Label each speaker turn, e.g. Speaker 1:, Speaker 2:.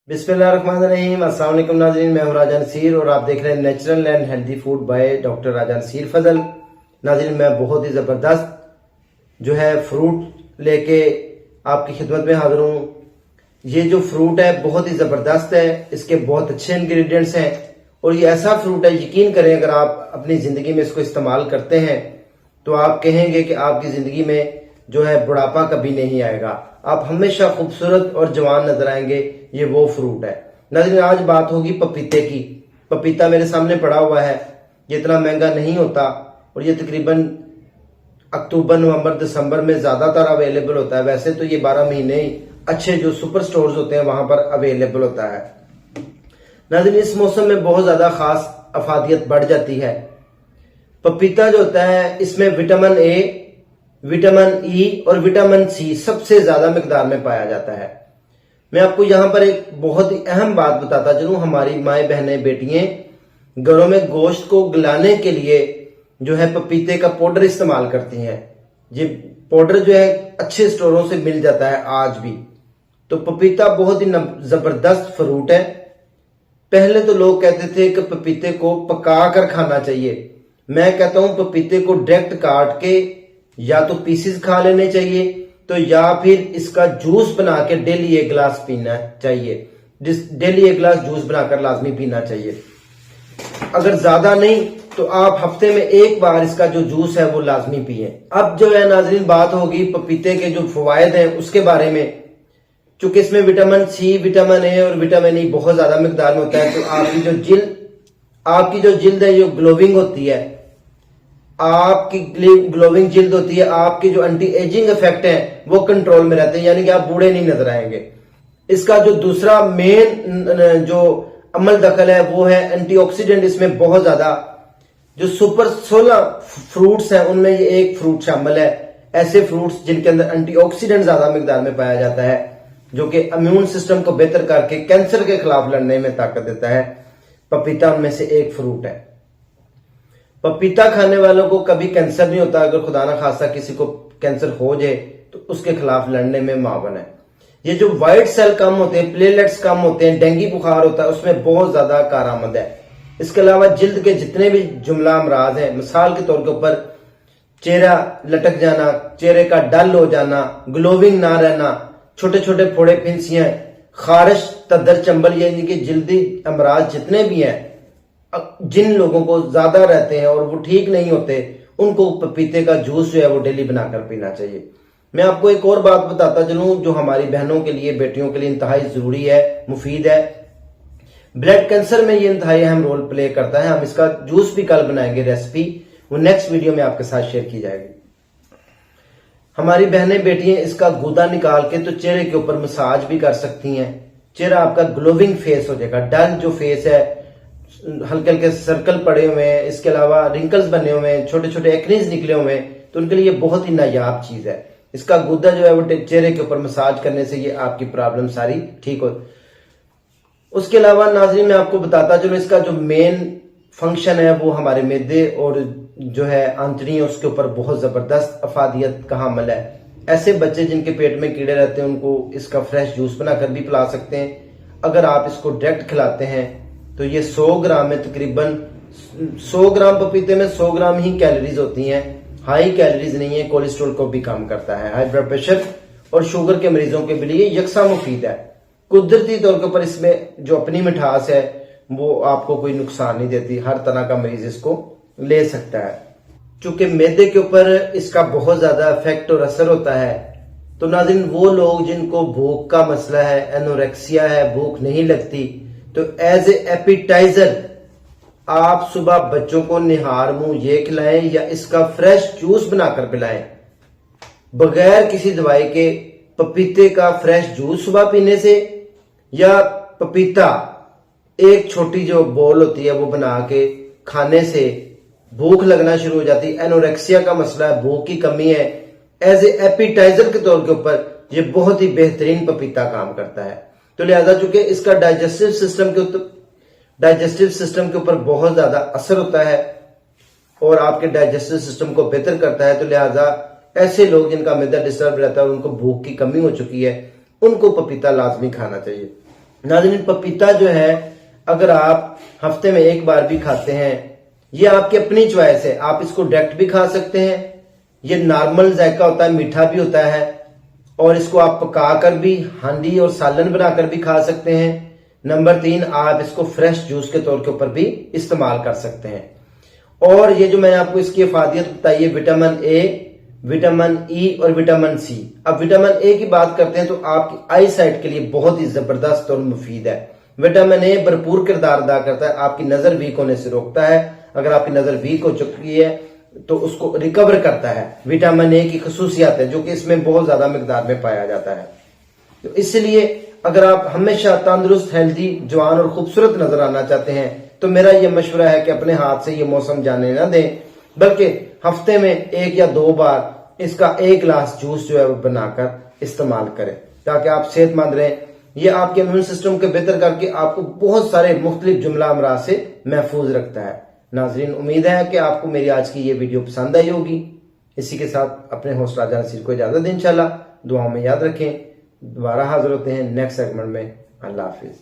Speaker 1: बिस्मिल्लाहिर्रहमानिर्रहीम। अस्सलाम वालेकुम नाज़रीन, मैं हूं राजा नसीर और आप देख रहे हैं natural and healthy food by doctor Raja Naseer Fazal. नाज़रीन, मैं बहुत ही ज़बरदस्त जो है फ्रूट लेके आपकी खिदमत में हाजिर हूं। ये जो फ्रूट है बहुत ही ज़बरदस्त है, इसके बहुत अच्छे इंग्रेडिएंट्स हैं और ये ऐसा फ्रूट है, यकीन करें अगर आप अपनी ज़िंदगी में इसको इस्तेमाल करते हैं तो आप कहेंगे कि आपकी ज़िंदगी में जो है बुढ़ापा कभी नहीं आएगा, आप हमेशा खूबसूरत और जवान नजर आएंगे। ये वो फ्रूट है। नाज़रीन, आज बात होगी पपीते की। पपीता मेरे सामने पड़ा हुआ है, ये इतना महंगा नहीं होता और ये तकरीबन अक्टूबर नवंबर दिसंबर में ज्यादातर अवेलेबल होता है। वैसे तो ये 12 महीने ही अच्छे जो सुपर स्टोर्स होते हैं वहां पर अवेलेबल होता है। नाज़रीन, इस मौसम में बहुत ज्यादा खास अफादियत बढ़ जाती है। पपीता जो होता है इसमें विटामिन ए, विटामिन ई और विटामिन सी सबसे ज्यादा मिकदार में पाया जाता है। मैं आपको यहां पर एक बहुत ही अहम बात बताता चलूं। हमारी माए बहनें बेटियां घरों में गोश्त को गलाने के लिए जो है पपीते का पाउडर इस्तेमाल करती हैं। ये पाउडर जो है अच्छे स्टोरों से मिल जाता है आज भी। तो पपीता बहुत ही जबरदस्त फ्रूट है। पहले तो लोग कहते थे कि पपीते को पका कर खाना चाहिए। मैं कहता हूं पपीते को डायरेक्ट काट के या तो पीसेस खा लेने चाहिए, तो या फिर इसका जूस बना के डेली एक गिलास पीना चाहिए। डेली एक गिलास जूस बनाकर लाजमी पीना चाहिए। अगर ज्यादा नहीं तो आप हफ्ते में एक बार इसका जो जूस है वो लाजमी पिए। अब जो है नाजरीन, बात होगी पपीते के जो फवायद हैं उसके बारे में। चूंकि इसमें विटामिन सी, विटामिन ए और विटामिन ई बहुत ज्यादा मिकदार में होता है, तो आपकी जो जिल्द है जो ग्लोविंग होती है, आपकी ग्लोविंग जिल्द होती है, आपके जो एंटी एजिंग इफेक्ट है वो कंट्रोल में रहते हैं, यानी कि आप बूढ़े नहीं नजर आएंगे। इसका जो दूसरा मेन जो अमल दखल है वो है एंटीऑक्सीडेंट। इसमें बहुत ज्यादा जो सुपर 16 फ्रूट्स हैं उनमें ये एक फ्रूट शामिल है। ऐसे फ्रूट्स जिनके अंदर एंटीऑक्सीडेंट ज्यादा मिकदार में पाया जाता है, जो कि इम्यून सिस्टम को बेहतर करके कैंसर के खिलाफ लड़ने में ताकत देता है। पपीता उनमें से एक फ्रूट है। पपीता खाने वालों को कभी कैंसर नहीं होता। अगर खुदा ना खास्ता किसी को कैंसर हो जाए तो उसके खिलाफ लड़ने में मावन है। ये जो व्हाइट सेल कम होते हैं, प्लेटलेट्स कम होते हैं, डेंगू बुखार होता है, उसमें बहुत ज्यादा कारआमद है। इसके अलावा जिल्द के जितने भी जुमला अमराज हैं, मिसाल के तौर के ऊपर चेहरा लटक जाना, चेहरे का डल हो जाना, ग्लोविंग ना रहना, छोटे छोटे फोड़े फिंसियां, खारिश, तद्दर, चंबल, यानी कि जिल्दी अमराज जितने भी हैं, जिन लोगों को ज्यादा रहते हैं और वो ठीक नहीं होते, उनको पपीते का जूस जो है वो डेली बनाकर पीना चाहिए। मैं आपको एक और बात बताता चलूं जो हमारी बहनों के लिए, बेटियों के लिए इंतहाई जरूरी है, मुफीद है। ब्लड कैंसर में ये इंतहाई अहम रोल प्ले करता है। हम इसका जूस भी कल बनाएंगे, रेसिपी वो नेक्स्ट वीडियो में आपके साथ शेयर की जाएगी। हमारी बहनें बेटियां इसका गूदा निकाल के तो चेहरे के ऊपर मसाज भी कर सकती हैं। चेहरा आपका ग्लोविंग फेस हो जाएगा। डल जो फेस है, हल्के हल्के सर्कल पड़े हुए हैं, इसके अलावा रिंकल्स बने हुए हैं, छोटे छोटे एक्नीज निकले हुए हैं, तो उनके लिए बहुत ही नायाब चीज है। इसका गुद्दा जो है वो चेहरे के ऊपर मसाज करने से ये आपकी प्रॉब्लम सारी ठीक हो। उसके अलावा नाज़रीन, मैं आपको बताता चलूं इसका जो मेन फंक्शन है वो हमारे मैदे और जो है आंतड़ी है उसके ऊपर बहुत जबरदस्त अफादियत का हमल है। ऐसे बच्चे जिनके पेट में कीड़े रहते हैं उनको इसका फ्रेश जूस बनाकर भी पिला सकते हैं। अगर आप इसको डायरेक्ट खिलाते हैं तो ये 100 ग्राम में तकरीबन 100 ग्राम पपीते में 100 ग्राम ही कैलोरीज होती हैं। हाई कैलोरीज नहीं है, कोलेस्ट्रॉल को भी कम करता है। हाई ब्लड प्रेशर और शुगर के मरीजों के लिए यकसा मुफीद है। कुदरती तौर के ऊपर इसमें जो अपनी मिठास है वो आपको कोई नुकसान नहीं देती। हर तरह का मरीज इसको ले सकता है। चूंकि मैदे के ऊपर इसका बहुत ज्यादा इफेक्ट और असर होता है, तो नाज़रीन वो लोग जिनको भूख का मसला है, एनोरेक्सिया है, भूख नहीं लगती, तो एज ए एपिटाइजर आप सुबह बच्चों को निहार मुंह ये खिलाएं या इसका फ्रेश जूस बनाकर पिलाएं। बगैर किसी दवाई के पपीते का फ्रेश जूस सुबह पीने से, या पपीता एक छोटी जो बोल होती है वो बना के खाने से भूख लगना शुरू हो जाती है। एनोरेक्सिया का मसला है, भूख की कमी है, एज ए एपिटाइजर के तौर के ऊपर ये बहुत ही बेहतरीन पपीता काम करता है। तो लिहाजा चूंकि इसका डाइजेस्टिव सिस्टम के ऊपर बहुत ज्यादा असर होता है और आपके डाइजेस्टिव सिस्टम को बेहतर करता है, तो लिहाजा ऐसे लोग जिनका मैदा डिस्टर्ब रहता है, उनको भूख की कमी हो चुकी है, उनको पपीता लाजमी खाना चाहिए। नाज़रीन, पपीता जो है अगर आप हफ्ते में एक बार भी खाते हैं, ये आपकी अपनी चॉइस है। आप इसको डायरेक्ट भी खा सकते हैं, ये नॉर्मल जायका होता है, मीठा भी होता है, और इसको आप पकाकर भी हांडी और सालन बनाकर भी खा सकते हैं। नंबर 3, आप इसको फ्रेश जूस के तौर के ऊपर भी इस्तेमाल कर सकते हैं। और ये जो मैंने आपको इसकी इफादियत बताई है, विटामिन ए, विटामिन ई और विटामिन सी। अब विटामिन ए की बात करते हैं तो आपकी आई साइट के लिए बहुत ही जबरदस्त और मुफीद है। विटामिन ए भरपूर किरदार अदा करता है, आपकी नजर वीक होने से रोकता है। अगर आपकी नजर वीक हो चुकी है तो उसको रिकवर करता है। विटामिन ए की खसूसियात है जो कि इसमें बहुत ज्यादा मिकदार में पाया जाता है। तो इसलिए अगर आप हमेशा तंदुरुस्त, हेल्दी, जवान और खूबसूरत नजर आना चाहते हैं तो मेरा यह मशवरा है कि अपने हाथ से ये मौसम जाने ना दें, बल्कि हफ्ते में 1 या 2 बार इसका 1 गिलास जूस जो है वो बनाकर इस्तेमाल करें, ताकि आप सेहतमंद रहें। ये आपके इम्यून सिस्टम को बेहतर करके आपको बहुत सारे मुख्तलिफ जुमला अमराज से महफूज रखता है। नाजरीन, उम्मीद है कि आपको मेरी आज की ये वीडियो पसंद आई होगी। इसी के साथ अपने होस्ट राजा नसीर को इजाजत दें। इंशाल्लाह दुआओं में याद रखें। दोबारा हाजिर होते हैं नेक्स्ट सेगमेंट में। अल्लाह हाफिज।